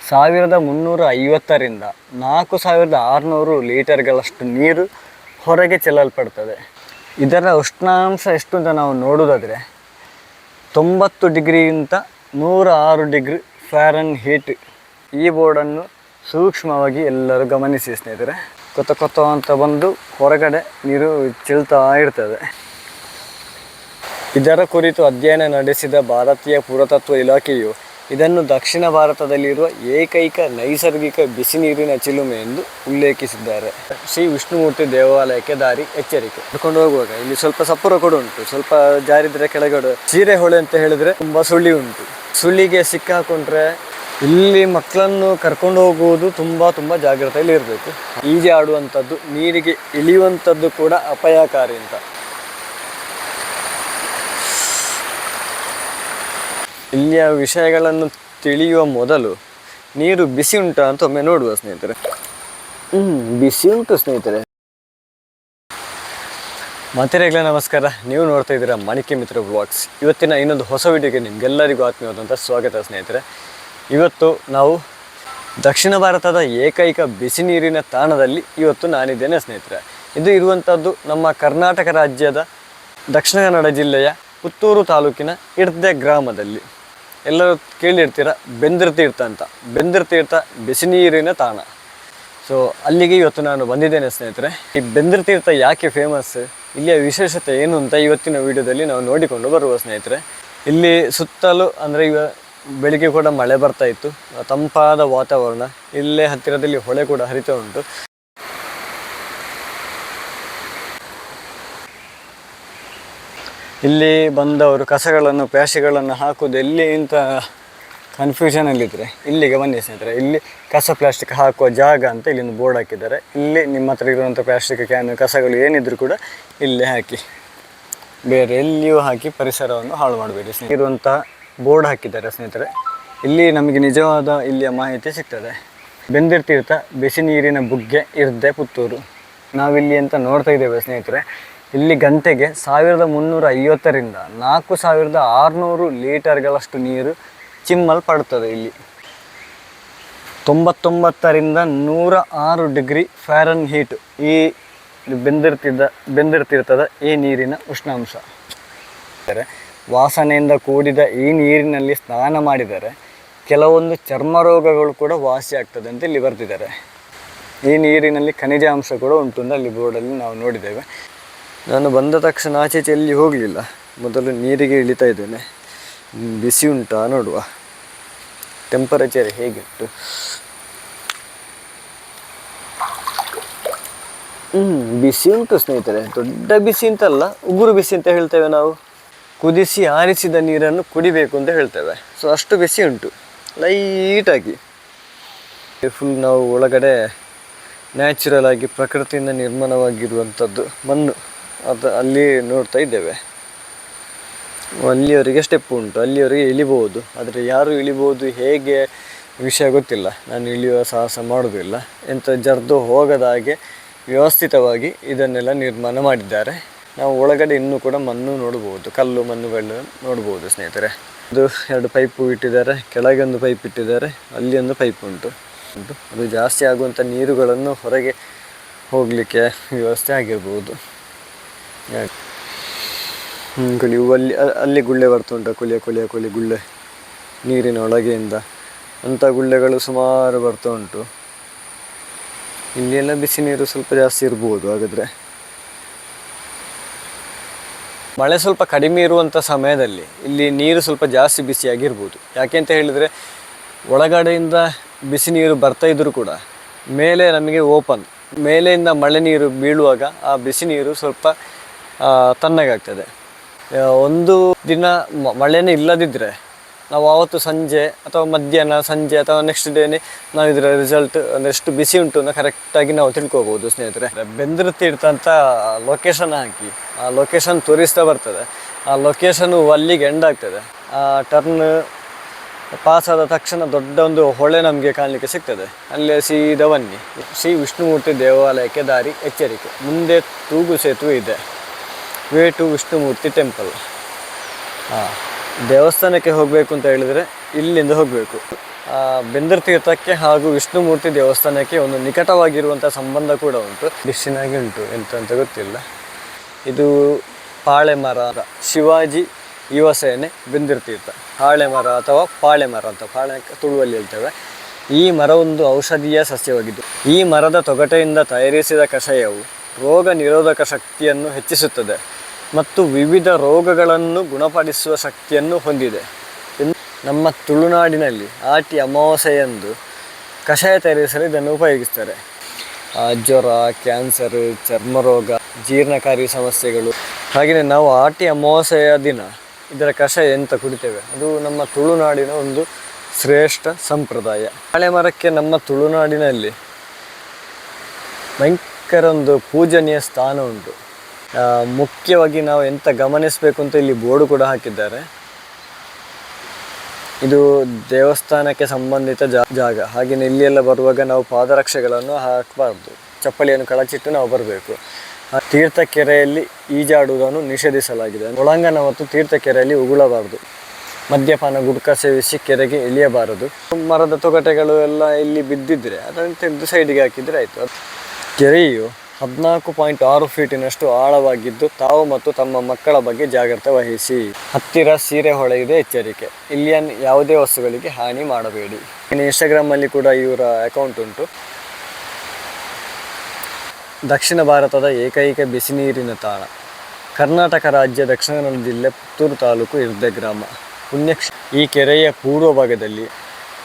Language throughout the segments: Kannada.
1350ರಿಂದ 4600 ಲೀಟರ್ಗಳಷ್ಟು ನೀರು ಹೊರಗೆ ಚೆಲ್ಲಲ್ಪಡ್ತದೆ. ಇದರ ಉಷ್ಣಾಂಶ ಎಷ್ಟು ಅಂತ ನಾವು ನೋಡೋದಾದರೆ 90 ಡಿಗ್ರಿಗಿಂತ 106 ಡಿಗ್ರಿ ಫ್ಯಾರನ್ಹೀಟ್. ಈ ಬೋರ್ಡನ್ನು ಸೂಕ್ಷ್ಮವಾಗಿ ಎಲ್ಲರೂ ಗಮನಿಸಿ ಸ್ನೇಹಿತರೆ. ಕೊತ್ತ ಅಂತ ಬಂದು ಹೊರಗಡೆ ನೀರು ಚೆಲ್ತಾ ಇರ್ತದೆ. ಇದರ ಕುರಿತು ಅಧ್ಯಯನ ನಡೆಸಿದ ಭಾರತೀಯ ಪುರಾತತ್ವ ಇಲಾಖೆಯು ಇದನ್ನು ದಕ್ಷಿಣ ಭಾರತದಲ್ಲಿರುವ ಏಕೈಕ ನೈಸರ್ಗಿಕ ಬಿಸಿ ನೀರಿನ ಚಿಲುಮೆ ಎಂದು ಉಲ್ಲೇಖಿಸಿದ್ದಾರೆ. ಶ್ರೀ ವಿಷ್ಣುಮೂರ್ತಿ ದೇವಾಲಯಕ್ಕೆ ದಾರಿ ಎಚ್ಚರಿಕೆ. ಕರ್ಕೊಂಡು ಹೋಗುವಾಗ ಇಲ್ಲಿ ಸ್ವಲ್ಪ ಸಪುರ ಕೂಡ ಉಂಟು. ಸ್ವಲ್ಪ ಜಾರಿದ್ರೆ ಕೆಳಗಡೆ ಸೀರೆ ಹೊಳೆ ಅಂತ ಹೇಳಿದ್ರೆ ತುಂಬ ಸುಳಿ ಉಂಟು. ಸುಳಿಗೆ ಸಿಕ್ಕಾಕೊಂಡ್ರೆ ಇಲ್ಲಿ ಮಕ್ಕಳನ್ನು ಕರ್ಕೊಂಡು ಹೋಗುವುದು ತುಂಬ ಜಾಗ್ರತೆಯಲ್ಲಿ ಇರಬೇಕು. ಈಜೆ ಆಡುವಂಥದ್ದು, ನೀರಿಗೆ ಇಳಿಯುವಂಥದ್ದು ಕೂಡ ಅಪಾಯಕಾರಿ ಅಂತ. ಇಲ್ಲಿಯ ವಿಷಯಗಳನ್ನು ತಿಳಿಯುವ ಮೊದಲು ನೀರು ಬಿಸಿ ಉಂಟಾ ಅಂತ ಒಮ್ಮೆ ನೋಡುವ ಸ್ನೇಹಿತರೆ. ಬಿಸಿ ಉಂಟು ಸ್ನೇಹಿತರೆ. ಮತ್ತೆ ನಮಸ್ಕಾರ, ನೀವು ನೋಡ್ತಾ ಇದ್ದೀರಾ ಮಾಣಿಕ್ಯ ಮಿತ್ರ ವ್ಲಾಗ್ಸ್. ಇವತ್ತಿನ ಇನ್ನೊಂದು ಹೊಸ ವಿಡಿಯೋಗೆ ನಿಮಗೆಲ್ಲರಿಗೂ ಆತ್ಮೀಯವಾದಂಥ ಸ್ವಾಗತ ಸ್ನೇಹಿತರೆ. ಇವತ್ತು ನಾವು ದಕ್ಷಿಣ ಭಾರತದ ಏಕೈಕ ಬಿಸಿ ನೀರಿನ ತಾಣದಲ್ಲಿ ಇವತ್ತು ನಾನಿದ್ದೇನೆ ಸ್ನೇಹಿತರೆ. ಇದು ಇರುವಂಥದ್ದು ನಮ್ಮ ಕರ್ನಾಟಕ ರಾಜ್ಯದ ದಕ್ಷಿಣ ಕನ್ನಡ ಜಿಲ್ಲೆಯ ಪುತ್ತೂರು ತಾಲೂಕಿನ ಇಡ್ದೆ ಗ್ರಾಮದಲ್ಲಿ. ಎಲ್ಲರೂ ಕೇಳಿರ್ತೀರ ಬೆಂದಿರ್ತೀರ್ಥ ಅಂತ. ಬೆಂದಿರ್ತೀರ್ಥ ಬಿಸಿ ನೀರಿನ ತಾಣ. ಸೊ ಅಲ್ಲಿಗೆ ಇವತ್ತು ನಾನು ಬಂದಿದ್ದೇನೆ ಸ್ನೇಹಿತರೆ. ಈ ಬೆಂದಿರ್ತೀರ್ಥ ಯಾಕೆ ಫೇಮಸ್, ಇಲ್ಲಿಯ ವಿಶೇಷತೆ ಏನು ಅಂತ ಇವತ್ತಿನ ವಿಡಿಯೋದಲ್ಲಿ ನಾವು ನೋಡಿಕೊಂಡು ಬರುವ ಸ್ನೇಹಿತರೆ. ಇಲ್ಲಿ ಸುತ್ತಲೂ ಅಂದರೆ ಈಗ ಬೆಳಿಗ್ಗೆ ಕೂಡ ಮಳೆ ಬರ್ತಾ ಇತ್ತು, ತಂಪಾದ ವಾತಾವರಣ. ಇಲ್ಲೇ ಹತ್ತಿರದಲ್ಲಿ ಹೊಳೆ ಕೂಡ ಹರಿತಾ ಉಂಟು. ಇಲ್ಲಿ ಬಂದವರು ಕಸಗಳನ್ನು ಪ್ಲಾಸ್ಟಿಕ್ಗಳನ್ನು ಹಾಕೋದು ಎಲ್ಲಿ ಅಂತ ಕನ್ಫ್ಯೂಷನಲ್ಲಿದ್ದರೆ ಇಲ್ಲಿಗೆ ಬನ್ನಿ ಸ್ನೇಹಿತರೆ. ಇಲ್ಲಿ ಕಸ ಪ್ಲಾಸ್ಟಿಕ್ ಹಾಕುವ ಜಾಗ ಅಂತ ಇಲ್ಲಿಂದು ಬೋರ್ಡ್ ಹಾಕಿದ್ದಾರೆ. ಇಲ್ಲಿ ನಿಮ್ಮ ಹತ್ರ ಇರುವಂಥ ಪ್ಲಾಸ್ಟಿಕ್ ಕ್ಯಾನ್ ಕಸಗಳು ಏನಿದ್ರು ಕೂಡ ಇಲ್ಲೇ ಹಾಕಿ, ಬೇರೆ ಎಲ್ಲಿಯೂ ಹಾಕಿ ಪರಿಸರವನ್ನು ಹಾಳು ಮಾಡಬೇಡಿ. ಇರುವಂಥ ಬೋರ್ಡ್ ಹಾಕಿದ್ದಾರೆ ಸ್ನೇಹಿತರೆ. ಇಲ್ಲಿ ನಮಗೆ ನಿಜವಾದ ಇಲ್ಲಿಯ ಮಾಹಿತಿ ಸಿಗ್ತದೆ. ಬೆಂದಿರ್ತೀರ್ಥ ಬಿಸಿ ನೀರಿನ ಬುಗ್ಗೆ ಇರ್ದೆ ಪುತ್ತೂರು. ನಾವಿಲ್ಲಿ ಅಂತ ನೋಡ್ತಾ ಇದ್ದೇವೆ ಸ್ನೇಹಿತರೆ. ಇಲ್ಲಿ ಗಂಟೆಗೆ 1350ರಿಂದ 4600 ಲೀಟರ್ಗಳಷ್ಟು ನೀರು ಚಿಮ್ಮಲ್ಪಡುತ್ತದೆ. ಇಲ್ಲಿ 99ರಿಂದ 106 ಡಿಗ್ರಿ ಫ್ಯಾರನ್ಹೀಟ್ ಈ ಬೆಂದಿರ್ತೀರ್ಥದ ಈ ನೀರಿನ ಉಷ್ಣಾಂಶ. ವಾಸನೆಯಿಂದ ಕೂಡಿದ ಈ ನೀರಿನಲ್ಲಿ ಸ್ನಾನ ಮಾಡಿದರೆ ಕೆಲವೊಂದು ಚರ್ಮ ರೋಗಗಳು ಕೂಡ ವಾಸಿ ಆಗ್ತದೆ ಅಂತ ಇಲ್ಲಿ ಬರ್ತಿದ್ದಾರೆ. ಈ ನೀರಿನಲ್ಲಿ ಖನಿಜಾಂಶ ಕೂಡ ಉಂಟು ಅಂತ ಅಲ್ಲಿ ಬೋರ್ಡಲ್ಲಿ ನಾವು ನೋಡಿದ್ದೇವೆ. ನಾನು ಬಂದ ತಕ್ಷಣ ಆಚೆ ಎಲ್ಲಿ ಹೋಗಲಿಲ್ಲ, ಮೊದಲು ನೀರಿಗೆ ಇಳಿತಾ ಇದ್ದೇನೆ. ಬಿಸಿ ಉಂಟಾ ನೋಡುವ, ಟೆಂಪರೇಚರ್ ಹೇಗಿತ್ತು. ಬಿಸಿ ಉಂಟು ಸ್ನೇಹಿತರೆ. ದೊಡ್ಡ ಬಿಸಿ ಅಂತಲ್ಲ, ಉಗುರು ಬಿಸಿ ಅಂತ ಹೇಳ್ತೇವೆ ನಾವು. ಕುದಿಸಿ ಆರಿಸಿದ ನೀರನ್ನು ಕುಡಿಬೇಕು ಅಂತ ಹೇಳ್ತೇವೆ. ಸೊ ಅಷ್ಟು ಬಿಸಿ ಉಂಟು, ಲೈಟಾಗಿ. ಫುಲ್ ನಾವು ಒಳಗಡೆ ನ್ಯಾಚುರಲ್ ಆಗಿ ಪ್ರಕೃತಿಯಿಂದ ನಿರ್ಮಾಣವಾಗಿರುವಂಥದ್ದು ಮಣ್ಣು ಅದು ಅಲ್ಲಿ ನೋಡ್ತಾ ಇದ್ದೇವೆ. ಅಲ್ಲಿಯವರೆಗೆ ಸ್ಟೆಪ್ ಉಂಟು, ಅಲ್ಲಿಯವರೆಗೆ ಇಳಿಬೋದು. ಆದರೆ ಯಾರು ಇಳಿಬೋದು ಹೇಗೆ ವಿಷಯ ಗೊತ್ತಿಲ್ಲ. ನಾನು ಇಳಿಯುವ ಸಾಹಸ ಮಾಡೋದಿಲ್ಲ. ಎಂಥ ಜರ್ದು ಹೋಗದ ಹಾಗೆ ವ್ಯವಸ್ಥಿತವಾಗಿ ಇದನ್ನೆಲ್ಲ ನಿರ್ಮಾಣ ಮಾಡಿದ್ದಾರೆ. ನಾವು ಒಳಗಡೆ ಇನ್ನೂ ಕೂಡ ಮಣ್ಣು ನೋಡ್ಬೋದು, ಕಲ್ಲು ಮಣ್ಣುಗಳು ನೋಡ್ಬೋದು ಸ್ನೇಹಿತರೆ. ಇದು 2 ಪೈಪು ಇಟ್ಟಿದ್ದಾರೆ, ಕೆಳಗೆ ಒಂದು ಪೈಪ್ ಇಟ್ಟಿದ್ದಾರೆ, ಅಲ್ಲಿ ಒಂದು ಪೈಪ್ ಉಂಟು. ಅದು ಜಾಸ್ತಿ ಆಗುವಂಥ ನೀರುಗಳನ್ನು ಹೊರಗೆ ಹೋಗಲಿಕ್ಕೆ ವ್ಯವಸ್ಥೆ ಆಗಿರ್ಬೋದು. ಅಲ್ಲಿ ಗುಳ್ಳೆ ಬರ್ತುಂಟ, ಕುಳಿಯ ಗುಳ್ಳೆ ನೀರಿನ ಒಳಗೆಯಿಂದ ಅಂಥ ಗುಳ್ಳೆಗಳು ಸುಮಾರು ಬರ್ತಾ ಉಂಟು. ಇಲ್ಲೆಲ್ಲ ಬಿಸಿ ನೀರು ಸ್ವಲ್ಪ ಜಾಸ್ತಿ ಇರ್ಬೋದು. ಹಾಗಾದರೆ ಮಳೆ ಸ್ವಲ್ಪ ಕಡಿಮೆ ಇರುವಂಥ ಸಮಯದಲ್ಲಿ ಇಲ್ಲಿ ನೀರು ಸ್ವಲ್ಪ ಜಾಸ್ತಿ ಬಿಸಿಯಾಗಿರ್ಬೋದು. ಯಾಕೆ ಅಂತ ಹೇಳಿದರೆ ಒಳಗಡೆಯಿಂದ ಬಿಸಿ ನೀರು ಬರ್ತಾ ಇದ್ದರೂ ಕೂಡ ಮೇಲೆ ನಮಗೆ ಓಪನ್, ಮೇಲೆಯಿಂದ ಮಳೆ ನೀರು ಬೀಳುವಾಗ ಆ ಬಿಸಿ ನೀರು ಸ್ವಲ್ಪ ತಣ್ಣಗಾಗ್ತದೆ. ಒಂದು ದಿನ ಮಳೆನೇ ಇಲ್ಲದಿದ್ದರೆ ನಾವು ಆವತ್ತು ಸಂಜೆ ಅಥವಾ ಮಧ್ಯಾಹ್ನ ಸಂಜೆ ಅಥವಾ ನೆಕ್ಸ್ಟ್ ಡೇನೇ ನಾವು ಇದರ ರಿಸಲ್ಟ್ ಅಂದರೆ ಎಷ್ಟು ಬಿಸಿ ಉಂಟು ಅಂತ ಕರೆಕ್ಟಾಗಿ ನಾವು ತಿಳ್ಕೊಬೋದು ಸ್ನೇಹಿತರೆ. ಬೆಂದಿರ್ತೀರ್ಥ ಅಂತ ಲೊಕೇಶನ್ ಹಾಕಿ ಆ ಲೊಕೇಶನ್ ತೋರಿಸ್ತಾ ಬರ್ತದೆ. ಆ ಲೊಕೇಶನು ಅಲ್ಲಿಗೆ ಎಂಡ್ ಆಗ್ತದೆ. ಆ ಟರ್ನ್ ಪಾಸ್ ಆದ ತಕ್ಷಣ ದೊಡ್ಡ ಒಂದು ಹೊಳೆ ನಮಗೆ ಕಾಣಲಿಕ್ಕೆ ಸಿಗ್ತದೆ. ಅಲ್ಲೇ ಸೀದಾ ಬನ್ನಿ. ಶ್ರೀ ವಿಷ್ಣುಮೂರ್ತಿ ದೇವಾಲಯಕ್ಕೆ ದಾರಿ ಎಚ್ಚರಿಕೆ. ಮುಂದೆ ತೂಗು ಸೇತುವೆ ಇದೆ, ವೇ ಟು ವಿಷ್ಣುಮೂರ್ತಿ ಟೆಂಪಲ್. ದೇವಸ್ಥಾನಕ್ಕೆ ಹೋಗಬೇಕು ಅಂತ ಹೇಳಿದರೆ ಇಲ್ಲಿಂದ ಹೋಗಬೇಕು. ಬೆಂದರ್ ತೀರ್ಥಕ್ಕೆ ಹಾಗೂ ವಿಷ್ಣುಮೂರ್ತಿ ದೇವಸ್ಥಾನಕ್ಕೆ ಒಂದು ನಿಕಟವಾಗಿರುವಂಥ ಸಂಬಂಧ ಕೂಡ ಉಂಟು. ಡಿಸ್ಟಿನಾಗಿ ಉಂಟು ಎಂತ ಗೊತ್ತಿಲ್ಲ. ಇದು ಪಾಳೆ ಮರ, ಶಿವಾಜಿ ಯುವ ಸೇನೆ ಬೆಂದರ್ ತೀರ್ಥ. ಹಾಳೆ ಮರ ಅಥವಾ ಪಾಳೆ ಮರ ಅಂತ ಪಾಳೆ ತುಳುವಲ್ಲಿ ಹೇಳ್ತೇವೆ. ಈ ಮರ ಒಂದು ಔಷಧೀಯ ಸಸ್ಯವಾಗಿದ್ದು ಈ ಮರದ ತೊಗಟೆಯಿಂದ ತಯಾರಿಸಿದ ಕಷಾಯವು ರೋಗ ನಿರೋಧಕ ಶಕ್ತಿಯನ್ನು ಹೆಚ್ಚಿಸುತ್ತದೆ ಮತ್ತು ವಿವಿಧ ರೋಗಗಳನ್ನು ಗುಣಪಡಿಸುವ ಶಕ್ತಿಯನ್ನು ಹೊಂದಿದೆ. ನಮ್ಮ ತುಳುನಾಡಿನಲ್ಲಿ ಆಟಿ ಅಮಾವಾಸ್ಯೆಯಂದು ಕಷಾಯ ತಯಾರಿಸಲು ಇದನ್ನು ಉಪಯೋಗಿಸ್ತಾರೆ. ಜ್ವರ, ಕ್ಯಾನ್ಸರ್, ಚರ್ಮರೋಗ, ಜೀರ್ಣಕಾರಿ ಸಮಸ್ಯೆಗಳು. ಹಾಗೆಯೇ ನಾವು ಆಟಿ ಅಮಾವಾಸ್ಯೆಯ ದಿನ ಇದರ ಕಷಾಯ ಎಂತ ಕುಡಿತೇವೆ, ಅದು ನಮ್ಮ ತುಳುನಾಡಿನ ಒಂದು ಶ್ರೇಷ್ಠ ಸಂಪ್ರದಾಯ. ಬಾಳೆ ಮರಕ್ಕೆ ನಮ್ಮ ತುಳುನಾಡಿನಲ್ಲಿ ಭಯಂಕರ ಒಂದು ಪೂಜನೀಯ ಸ್ಥಾನ ಉಂಟು. ಮುಖ್ಯವಾಗಿ ನಾವು ಎಂತ ಗಮನಿಸಬೇಕು ಅಂತ ಇಲ್ಲಿ ಬೋರ್ಡು ಕೂಡ ಹಾಕಿದ್ದಾರೆ. ಇದು ದೇವಸ್ಥಾನಕ್ಕೆ ಸಂಬಂಧಿತ ಜಾಗ. ಹಾಗೆಯೇ ಇಲ್ಲೆಲ್ಲ ಬರುವಾಗ ನಾವು ಪಾದರಕ್ಷೆಗಳನ್ನು ಹಾಕಬಾರ್ದು, ಚಪ್ಪಲಿಯನ್ನು ಕಳಚಿಟ್ಟು ನಾವು ಬರಬೇಕು. ತೀರ್ಥಕೆರೆಯಲ್ಲಿ ಈಜಾಡುವುದನ್ನು ನಿಷೇಧಿಸಲಾಗಿದೆ. ಒಳಾಂಗಣ ಮತ್ತು ತೀರ್ಥಕೆರೆಯಲ್ಲಿ ಉಗುಳಬಾರದು. ಮದ್ಯಪಾನ, ಗುಟ್ಕಾ ಸೇವಿಸಿ ಕೆರೆಗೆ ಇಳಿಯಬಾರದು. ಮರದ ತೊಗಟೆಗಳು ಎಲ್ಲ ಇಲ್ಲಿ ಬಿದ್ದಿದ್ರೆ ಅದನ್ನು ತೆಗೆದು ಸೈಡಿಗೆ ಹಾಕಿದರೆ ಆಯಿತು. ಕೆರೆಯು 14.6 ಫೀಟಿನಷ್ಟು ಆಳವಾಗಿದ್ದು ತಾವು ಮತ್ತು ತಮ್ಮ ಮಕ್ಕಳ ಬಗ್ಗೆ ಜಾಗ್ರತೆ ವಹಿಸಿ. ಹತ್ತಿರ ಸೀರೆ ಹೊಳೆಯುವುದೇ ಎಚ್ಚರಿಕೆ. ಇಲ್ಲಿಯ ಯಾವುದೇ ವಸ್ತುಗಳಿಗೆ ಹಾನಿ ಮಾಡಬೇಡಿ. ಇನ್ನು ಇನ್ಸ್ಟಾಗ್ರಾಮಲ್ಲಿ ಕೂಡ ಇವರ ಅಕೌಂಟ್ ಉಂಟು. ದಕ್ಷಿಣ ಭಾರತದ ಏಕೈಕ ಬಿಸಿ ನೀರಿನ ತಾಣ. ಕರ್ನಾಟಕ ರಾಜ್ಯ ದಕ್ಷಿಣ ಕನ್ನಡ ಜಿಲ್ಲೆ ಪುತ್ತೂರು ತಾಲೂಕು ಇರ್ದೆ ಗ್ರಾಮ. ಈ ಕೆರೆಯ ಪೂರ್ವ ಭಾಗದಲ್ಲಿ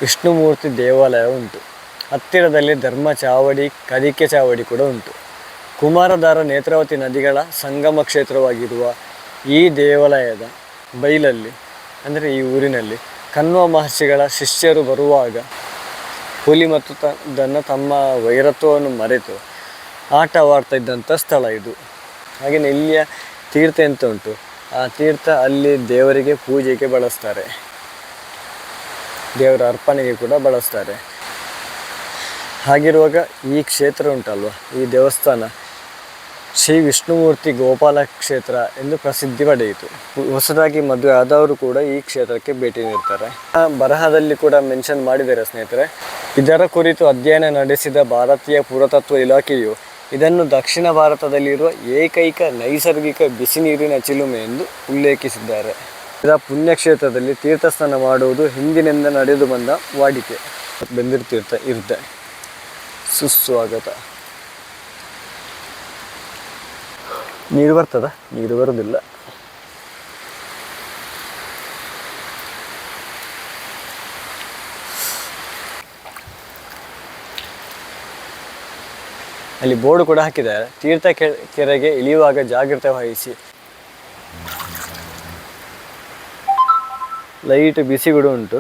ವಿಷ್ಣುಮೂರ್ತಿ ದೇವಾಲಯ ಉಂಟು. ಹತ್ತಿರದಲ್ಲಿ ಧರ್ಮ ಚಾವಡಿ, ಕದಿಕೆ ಚಾವಡಿ ಕೂಡ ಉಂಟು. ಕುಮಾರಧಾರ, ನೇತ್ರಾವತಿ ನದಿಗಳ ಸಂಗಮ ಕ್ಷೇತ್ರವಾಗಿರುವ ಈ ದೇವಾಲಯದ ಬೈಲಲ್ಲಿ, ಅಂದರೆ ಈ ಊರಿನಲ್ಲಿ, ಕಣ್ವ ಮಹರ್ಷಿಗಳ ಶಿಷ್ಯರು ಬರುವಾಗ ಹುಲಿ ಮತ್ತು ತಮ್ಮ ವೈರತ್ವವನ್ನು ಮರೆತು ಆಟವಾಡ್ತಾ ಇದ್ದಂಥ ಸ್ಥಳ ಇದು. ಹಾಗೆಯೇ ಇಲ್ಲಿಯ ತೀರ್ಥ ಎಂತ ಉಂಟು, ಆ ತೀರ್ಥ ಅಲ್ಲಿ ದೇವರಿಗೆ ಪೂಜೆಗೆ ಬಳಸ್ತಾರೆ, ದೇವರ ಅರ್ಪಣೆಗೆ ಕೂಡ ಬಳಸ್ತಾರೆ. ಹಾಗಿರುವಾಗ ಈ ಕ್ಷೇತ್ರ ಉಂಟಲ್ವ, ಈ ದೇವಸ್ಥಾನ ಶ್ರೀ ವಿಷ್ಣುಮೂರ್ತಿ ಗೋಪಾಲ ಕ್ಷೇತ್ರ ಎಂದು ಪ್ರಸಿದ್ಧಿ ಪಡೆಯಿತು. ಹೊಸದಾಗಿ ಮದುವೆ ಆದವರು ಕೂಡ ಈ ಕ್ಷೇತ್ರಕ್ಕೆ ಭೇಟಿ ನೀಡ್ತಾರೆ. ಬರಹದಲ್ಲಿ ಕೂಡ ಮೆನ್ಷನ್ ಮಾಡಿದ್ದಾರೆ ಸ್ನೇಹಿತರೆ. ಇದರ ಕುರಿತು ಅಧ್ಯಯನ ನಡೆಸಿದ ಭಾರತೀಯ ಪುರಾತತ್ವ ಇಲಾಖೆಯು ಇದನ್ನು ದಕ್ಷಿಣ ಭಾರತದಲ್ಲಿರುವ ಏಕೈಕ ನೈಸರ್ಗಿಕ ಬಿಸಿ ನೀರಿನ ಚಿಲುಮೆ ಎಂದು ಉಲ್ಲೇಖಿಸಿದ್ದಾರೆ. ಇದರ ಪುಣ್ಯಕ್ಷೇತ್ರದಲ್ಲಿ ತೀರ್ಥಸ್ನಾನ ಮಾಡುವುದು ಹಿಂದಿನಿಂದ ನಡೆದು ಬಂದ ವಾಡಿಕೆ. ಬೆಂದರ್ ತೀರ್ಥ ಇರ್ದೆ. ಸುಸ್ವಾಗತ. ನೀರು ಬರ್ತದ? ನೀರು ಬರುವುದಿಲ್ಲ. ಅಲ್ಲಿ ಬೋರ್ಡ್ ಕೂಡ ಹಾಕಿದ್ದಾರೆ, ತೀರ್ಥ ಕೆರೆಗೆ ಇಳಿಯುವಾಗ ಜಾಗ್ರತೆ ವಹಿಸಿ. ಲೈಟ್ ಬಿಸಿ ಕೂಡ ಉಂಟು.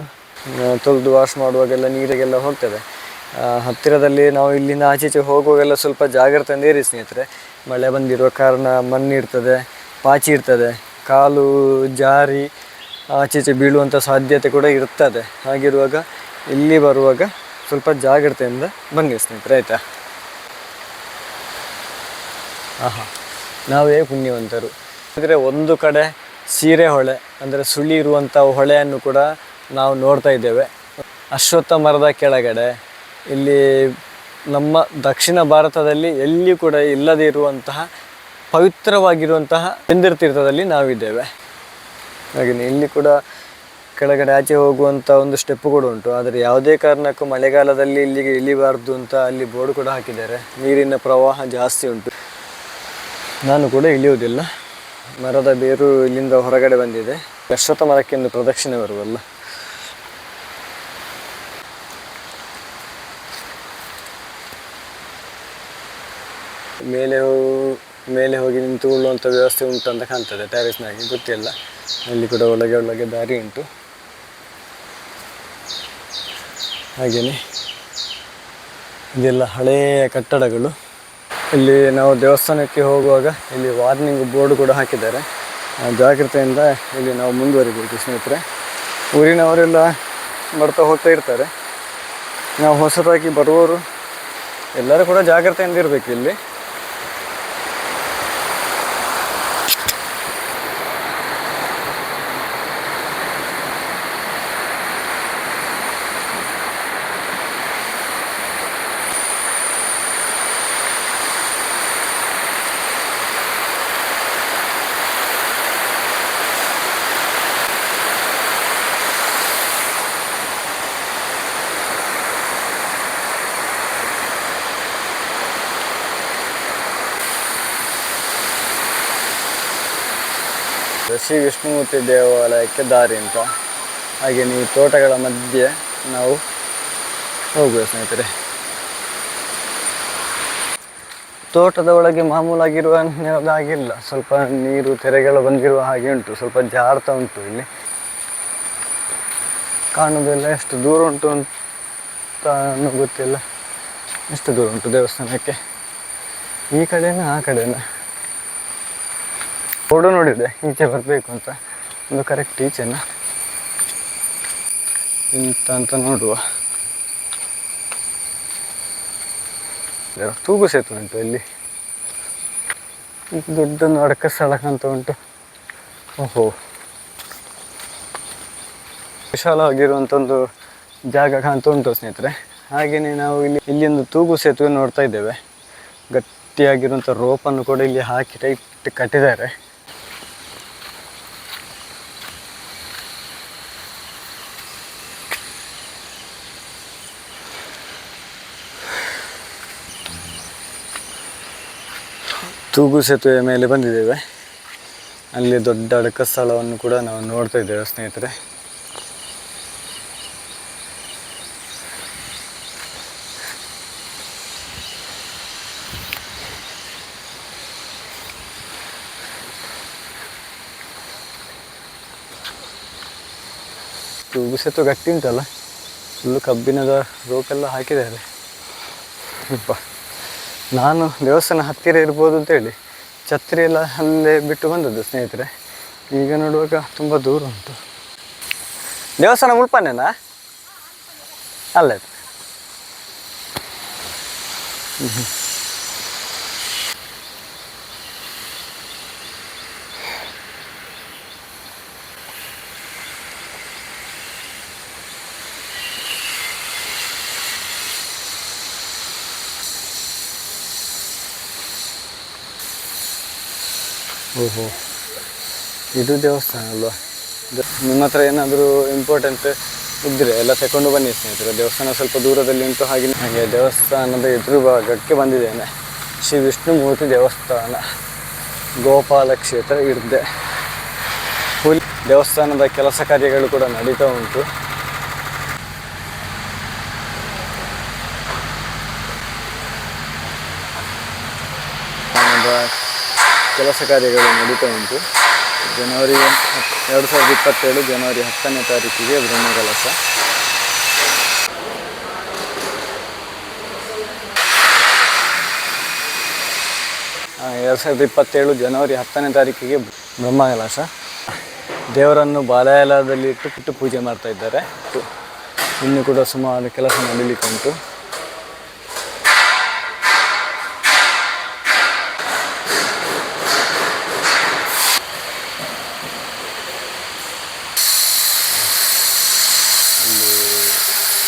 ತೊಳೆದು ವಾಶ್ ಮಾಡುವಾಗೆಲ್ಲ ನೀರಿಗೆಲ್ಲ ಹೋಗ್ತದೆ. ಹತ್ತಿರದಲ್ಲಿ ನಾವು ಇಲ್ಲಿಂದ ಆಚೀಚೆ ಹೋಗುವಾಗೆಲ್ಲ ಸ್ವಲ್ಪ ಜಾಗ್ರತೆಯಿಂದ ಇರಿ ಸ್ನೇಹಿತರೆ. ಮಳೆ ಬಂದಿರುವ ಕಾರಣ ಮಣ್ಣಿರ್ತದೆ, ಪಾಚಿ ಇರ್ತದೆ, ಕಾಲು ಜಾರಿ ಆಚೀಚೆ ಬೀಳುವಂಥ ಸಾಧ್ಯತೆ ಕೂಡ ಇರ್ತದೆ. ಹಾಗಿರುವಾಗ ಇಲ್ಲಿ ಬರುವಾಗ ಸ್ವಲ್ಪ ಜಾಗ್ರತೆಯಿಂದ ಬನ್ನಿ ಸ್ನೇಹಿತರೆ, ಆಯಿತಾ? ನಾವೇ ಪುಣ್ಯವಂತರು. ಅಂದರೆ ಒಂದು ಕಡೆ ಸೀರೆ ಹೊಳೆ, ಅಂದರೆ ಸುಳಿ ಇರುವಂಥ ಹೊಳೆಯನ್ನು ಕೂಡ ನಾವು ನೋಡ್ತಾ ಇದ್ದೇವೆ. ಅಶ್ವತ್ಥ ಮರದ ಕೆಳಗಡೆ ಇಲ್ಲಿ ನಮ್ಮ ದಕ್ಷಿಣ ಭಾರತದಲ್ಲಿ ಎಲ್ಲಿ ಕೂಡ ಇಲ್ಲದೇ ಇರುವಂತಹ ಪವಿತ್ರವಾಗಿರುವಂತಹ ಬೆಂದರ್ ತೀರ್ಥದಲ್ಲಿ ನಾವಿದ್ದೇವೆ. ಹಾಗೆಯೇ ಇಲ್ಲಿ ಕೂಡ ಕೆಳಗಡೆ ಆಚೆ ಹೋಗುವಂಥ ಒಂದು ಸ್ಟೆಪ್ ಕೂಡ ಉಂಟು. ಆದರೆ ಯಾವುದೇ ಕಾರಣಕ್ಕೂ ಮಳೆಗಾಲದಲ್ಲಿ ಇಲ್ಲಿಗೆ ಇಳಿಬಾರ್ದು ಅಂತ ಅಲ್ಲಿ ಬೋರ್ಡ್ ಕೂಡ ಹಾಕಿದ್ದಾರೆ. ನೀರಿನ ಪ್ರವಾಹ ಜಾಸ್ತಿ ಉಂಟು. ನಾನು ಕೂಡ ಇಳಿಯುವುದಿಲ್ಲ. ಮರದ ಬೇರು ಇಲ್ಲಿಂದ ಹೊರಗಡೆ ಬಂದಿದೆ. ಅಶ್ವತ್ಥ ಮರಕ್ಕೆ ಒಂದು ಪ್ರದಕ್ಷಿಣೆ ಬರುವಲ್ಲ. ಮೇಲೆ ಹೋಗಿ ನಿಂತುಕೊಳ್ಳುವಂಥ ವ್ಯವಸ್ಥೆ ಉಂಟು ಅಂತ ಕಾಣ್ತದೆ ಟ್ಯಾರಿಸ್ನಾಗಿ, ಗೊತ್ತಿಲ್ಲ. ಅಲ್ಲಿ ಕೂಡ ಒಳಗೆ ದಾರಿ ಉಂಟು. ಹಾಗೆಯೇ ಇದೆಲ್ಲ ಹಳೆಯ ಕಟ್ಟಡಗಳು. ಇಲ್ಲಿ ನಾವು ದೇವಸ್ಥಾನಕ್ಕೆ ಹೋಗುವಾಗ ಇಲ್ಲಿ ವಾರ್ನಿಂಗ್ ಬೋರ್ಡ್ ಕೂಡ ಹಾಕಿದ್ದಾರೆ. ಜಾಗ್ರತೆಯಿಂದ ಇಲ್ಲಿ ನಾವು ಮುಂದುವರಿಬೇಕು ಸ್ನೇಹಿತರೆ. ಊರಿನವರೆಲ್ಲ ಬರ್ತಾ ಹೋಗ್ತಾ ಇರ್ತಾರೆ. ನಾವು ಹೊಸದಾಗಿ ಬರುವವರು ಎಲ್ಲರೂ ಕೂಡ ಜಾಗ್ರತೆಯಿಂದ ಇರಬೇಕು. ಇಲ್ಲಿ ಶ್ರೀ ವಿಷ್ಣುಮೂರ್ತಿ ದೇವಾಲಯಕ್ಕೆ ದಾರಿ ಅಂತ. ಹಾಗೆ ಈ ತೋಟಗಳ ಮಧ್ಯೆ ನಾವು ಹೋಗುವ ಸ್ನೇಹಿತರೆ. ತೋಟದ ಒಳಗೆ ಮಾಮೂಲಾಗಿರುವ ನೆಲದಾಗಿಲ್ಲ, ಸ್ವಲ್ಪ ನೀರು ತೆರೆಗಳು ಬಂದಿರುವ ಹಾಗೆ ಉಂಟು, ಸ್ವಲ್ಪ ಜಾರ್ತಾ ಉಂಟು. ಇಲ್ಲಿ ಕಾಣುವುದೆಲ್ಲ ಎಷ್ಟು ದೂರ ಉಂಟು ಅಂತ ಗೊತ್ತಿಲ್ಲ. ಎಷ್ಟು ದೂರ ಉಂಟು ದೇವಸ್ಥಾನಕ್ಕೆ, ಈ ಕಡೆನಾ ಆ ಕಡೆನಾ? ಬೋರ್ಡು ನೋಡಿದೆ ಈಚೆ ಬರಬೇಕು ಅಂತ, ಒಂದು ಕರೆಕ್ಟ್ ಈಚೆನ ಅಂತ ನೋಡುವ. ತೂಗು ಸೇತುವೆ ಉಂಟು ಇಲ್ಲಿ, ದೊಡ್ಡೊಂದು ಅಡಕ ಸ್ಥಳ ಅಂತ ಉಂಟು. ಓಹೋ, ವಿಶಾಲವಾಗಿರುವಂಥ ಒಂದು ಜಾಗ ಕಾಣ್ತಾ ಉಂಟು ಸ್ನೇಹಿತರೆ. ಹಾಗೆಯೇ ನಾವು ಇಲ್ಲಿ ಒಂದು ತೂಗು ಸೇತುವೆ ನೋಡ್ತಾ ಇದ್ದೇವೆ. ಗಟ್ಟಿಯಾಗಿರುವಂಥ ರೋಪನ್ನು ಕೂಡ ಇಲ್ಲಿ ಹಾಕಿ ಟೈಟ್ ಕಟ್ಟಿದ್ದಾರೆ. ತೂಗು ಸೇತುವೆ ಮೇಲೆ ಬಂದಿದ್ದೇವೆ. ಅಲ್ಲಿ ದೊಡ್ಡ ಅಡಕ ಸ್ಥಳವನ್ನು ಕೂಡ ನಾವು ನೋಡ್ತಾ ಇದ್ದೇವೆ ಸ್ನೇಹಿತರೆ. ತೂಗು ಸೇತುವೆ ಗಟ್ಟಿ ಉಂಟಲ್ಲ, ಫುಲ್ಲು ಕಬ್ಬಿಣದ ರೋಪೆಲ್ಲ ಹಾಕಿದ್ದಾರೆ. ನಾನು ದೇವಸ್ಥಾನ ಹತ್ತಿರ ಇರ್ಬೋದು ಅಂತೇಳಿ ಛತ್ರಿ ಎಲ್ಲ ಅಲ್ಲೇ ಬಿಟ್ಟು ಬಂದದ್ದು ಸ್ನೇಹಿತರೆ. ಈಗ ನೋಡುವಾಗ ತುಂಬ ದೂರ ಉಂಟು. ದೇವಸ್ಥಾನ ಮುಳ್ಪನೇನಾ? ಅಲ್ಲ. ಓಹೋ, ಇದು ದೇವಸ್ಥಾನ ಅಲ್ವಾ? ನಿಮ್ಮ ಹತ್ರ ಏನಾದರೂ ಇಂಪಾರ್ಟೆಂಟ್ ಇದ್ದರೆ ಎಲ್ಲ ತಗೊಂಡು ಬನ್ನಿ ಸ್ನೇಹಿತರೆ. ದೇವಸ್ಥಾನ ಸ್ವಲ್ಪ ದೂರದಲ್ಲಿ ಉಂಟು. ಹಾಗೆ ದೇವಸ್ಥಾನದ ಎದುರು ಭಾಗಕ್ಕೆ ಬಂದಿದ್ದೇನೆ. ಶ್ರೀ ವಿಷ್ಣುಮೂರ್ತಿ ದೇವಸ್ಥಾನ, ಗೋಪಾಲ ಕ್ಷೇತ್ರ ಇರ್ದೆ. ದೇವಸ್ಥಾನದ ಕೆಲಸ ಕಾರ್ಯಗಳು ಕೂಡ ನಡೀತಾ ಉಂಟು. ಕೆಲಸ ಕಾರ್ಯಗಳು ನಡೀತಾ ಉಂಟು. ಜನವರಿ 2027 ಜನವರಿ 10ನೇ ತಾರೀಕಿಗೆ ಬ್ರಹ್ಮಕಲಶ. ಆ 2027 ಜನವರಿ 10ನೇ ತಾರೀಕಿಗೆ ಬ್ರಹ್ಮಕಲಶ. ದೇವರನ್ನು ಬಾಲಯಲದಲ್ಲಿ ಇಟ್ಟು ಪೂಜೆ ಮಾಡ್ತಾ ಇದ್ದಾರೆ. ಇನ್ನೂ ಕೂಡ ಸುಮಾರು ಕೆಲಸ ನಡೀಲಿಕ್ಕೆ ಉಂಟು.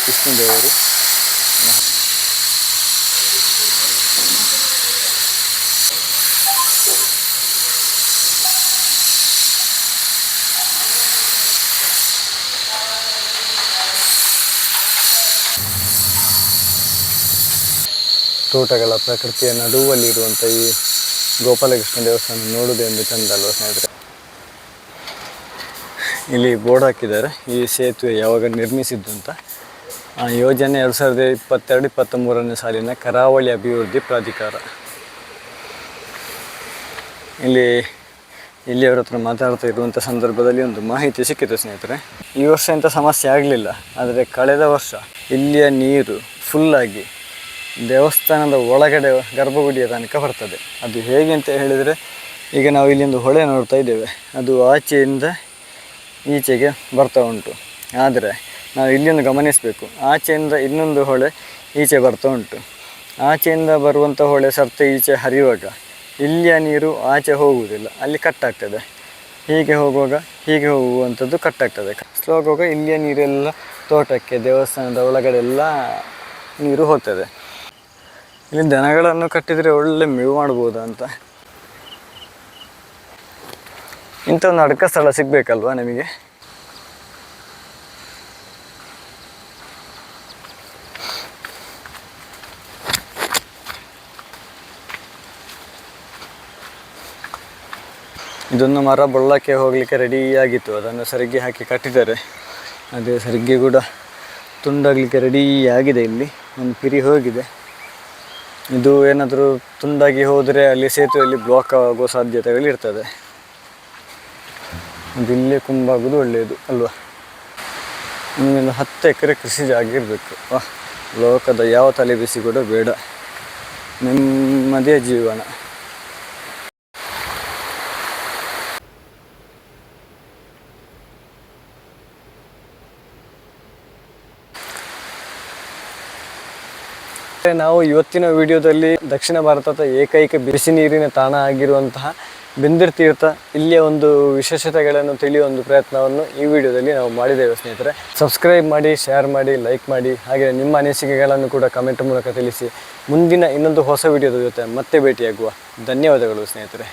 ವಿಷ್ಣುದೇವರು ತೋಟಗಳ ಪ್ರಕೃತಿಯ ನಡುವಲ್ಲಿರುವಂಥ ಈ ಗೋಪಾಲಕೃಷ್ಣ ದೇವಸ್ಥಾನ ನೋಡುವುದೆಂದು ಚಂದ ಅಲ್ವಾ ಸ್ನೇಹಿತರೆ. ಇಲ್ಲಿ ಬೋರ್ಡ್ ಹಾಕಿದ್ದಾರೆ, ಈ ಸೇತುವೆ ಯಾವಾಗ ನಿರ್ಮಿಸಿದ್ದು ಅಂತ. ಆ ಯೋಜನೆ 2022-23ನೇ ಸಾಲಿನ ಕರಾವಳಿ ಅಭಿವೃದ್ಧಿ ಪ್ರಾಧಿಕಾರ. ಇಲ್ಲಿಯವರ ಹತ್ರ ಮಾತಾಡ್ತಾ ಇರುವಂಥ ಸಂದರ್ಭದಲ್ಲಿ ಒಂದು ಮಾಹಿತಿ ಸಿಕ್ಕಿತು ಸ್ನೇಹಿತರೆ. ಈ ವರ್ಷ ಎಂಥ ಸಮಸ್ಯೆ ಆಗಲಿಲ್ಲ, ಆದರೆ ಕಳೆದ ವರ್ಷ ಇಲ್ಲಿಯ ನೀರು ಫುಲ್ಲಾಗಿ ದೇವಸ್ಥಾನದ ಒಳಗಡೆ ಗರ್ಭಗುಡಿಯ ತನಕ ಬರ್ತದೆ. ಅದು ಹೇಗೆ ಅಂತ ಹೇಳಿದರೆ, ಈಗ ನಾವು ಇಲ್ಲಿಂದು ಹೊಳೆ ನೋಡ್ತಾ ಇದ್ದೇವೆ, ಅದು ಆಚೆಯಿಂದ ಈಚೆಗೆ ಬರ್ತಾ ಉಂಟು. ಆದರೆ ನಾವು ಇಲ್ಲಿಂದ ಗಮನಿಸಬೇಕು, ಆಚೆಯಿಂದ ಇನ್ನೊಂದು ಹೊಳೆ ಈಚೆ ಬರ್ತಾ ಉಂಟು. ಆಚೆಯಿಂದ ಬರುವಂಥ ಹೊಳೆ ಸರ್ತೆ ಈಚೆ ಹರಿಯುವಾಗ ಇಲ್ಲಿಯ ನೀರು ಆಚೆ ಹೋಗುವುದಿಲ್ಲ, ಅಲ್ಲಿ ಕಟ್ಟಾಗ್ತದೆ. ಹೀಗೆ ಹೋಗುವಂಥದ್ದು ಕಟ್ಟಾಗ್ತದೆ. ಸ್ಲೋ ಆಗುವಾಗ ಇಲ್ಲಿಯ ನೀರೆಲ್ಲ ತೋಟಕ್ಕೆ, ದೇವಸ್ಥಾನದ ಒಳಗಡೆ ಎಲ್ಲ ನೀರು ಹೋಗ್ತದೆ. ಇಲ್ಲಿ ದನಗಳನ್ನು ಕಟ್ಟಿದರೆ ಒಳ್ಳೆ ಮೇವು ಮಾಡ್ಬೋದು ಅಂತ. ಇಂಥ ಒಂದು ಅಡಕ ಸ್ಥಳ ಸಿಗಬೇಕಲ್ವಾ ನಿಮಗೆ? ಇದೊಂದು ಮರ ಬಳ್ಳಕ್ಕೆ ಹೋಗಲಿಕ್ಕೆ ರೆಡಿಯಾಗಿತ್ತು, ಅದನ್ನು ಸರಿಗೆ ಹಾಕಿ ಕಟ್ಟಿದ್ದಾರೆ. ಅದೇ ಸರಿಗೆ ಕೂಡ ತುಂಡಾಗಲಿಕ್ಕೆ ರೆಡಿಯಾಗಿದೆ. ಇಲ್ಲಿ ಒಂದು ಪಿರಿ ಹೋಗಿದೆ. ಇದು ಏನಾದರೂ ತುಂಡಾಗಿ ಹೋದರೆ ಅಲ್ಲಿ ಸೇತುವೆಯಲ್ಲಿ ಬ್ಲಾಕ್ ಆಗೋ ಸಾಧ್ಯತೆಗಳಿರ್ತದೆ. ಅದು ಇಲ್ಲೇ ಕುಂಬಾಗೋದು ಒಳ್ಳೆಯದು ಅಲ್ವಾ. ನಮಗೊಂದು 10 ಎಕರೆ ಕೃಷಿ ಜಾಗ ಇರಬೇಕು. ಲೋಕದ ಯಾವ ತಲೆ ಬಿಸಿ ಕೂಡ ಬೇಡ, ನೆಮ್ಮದಿಯ ಜೀವನ. ನಾವು ಇವತ್ತಿನ ವಿಡಿಯೋದಲ್ಲಿ ದಕ್ಷಿಣ ಭಾರತದ ಏಕೈಕ ಬಿಸಿ ನೀರಿನ ತಾಣ ಆಗಿರುವಂತಹ ಬೆಂದಿರ್ ತೀರ್ಥ ಇಲ್ಲಿಯ ಒಂದು ವಿಶೇಷತೆಗಳನ್ನು ತಿಳಿಯುವ ಒಂದು ಪ್ರಯತ್ನವನ್ನು ಈ ವಿಡಿಯೋದಲ್ಲಿ ನಾವು ಮಾಡಿದ್ದೇವೆ ಸ್ನೇಹಿತರೆ. ಸಬ್ಸ್ಕ್ರೈಬ್ ಮಾಡಿ, ಶೇರ್ ಮಾಡಿ, ಲೈಕ್ ಮಾಡಿ, ಹಾಗೆ ನಿಮ್ಮ ಅನಿಸಿಕೆಗಳನ್ನು ಕೂಡ ಕಮೆಂಟ್ ಮೂಲಕ ತಿಳಿಸಿ. ಮುಂದಿನ ಇನ್ನೊಂದು ಹೊಸ ವಿಡಿಯೋದ ಜೊತೆ ಮತ್ತೆ ಭೇಟಿಯಾಗುವ. ಧನ್ಯವಾದಗಳು ಸ್ನೇಹಿತರೆ.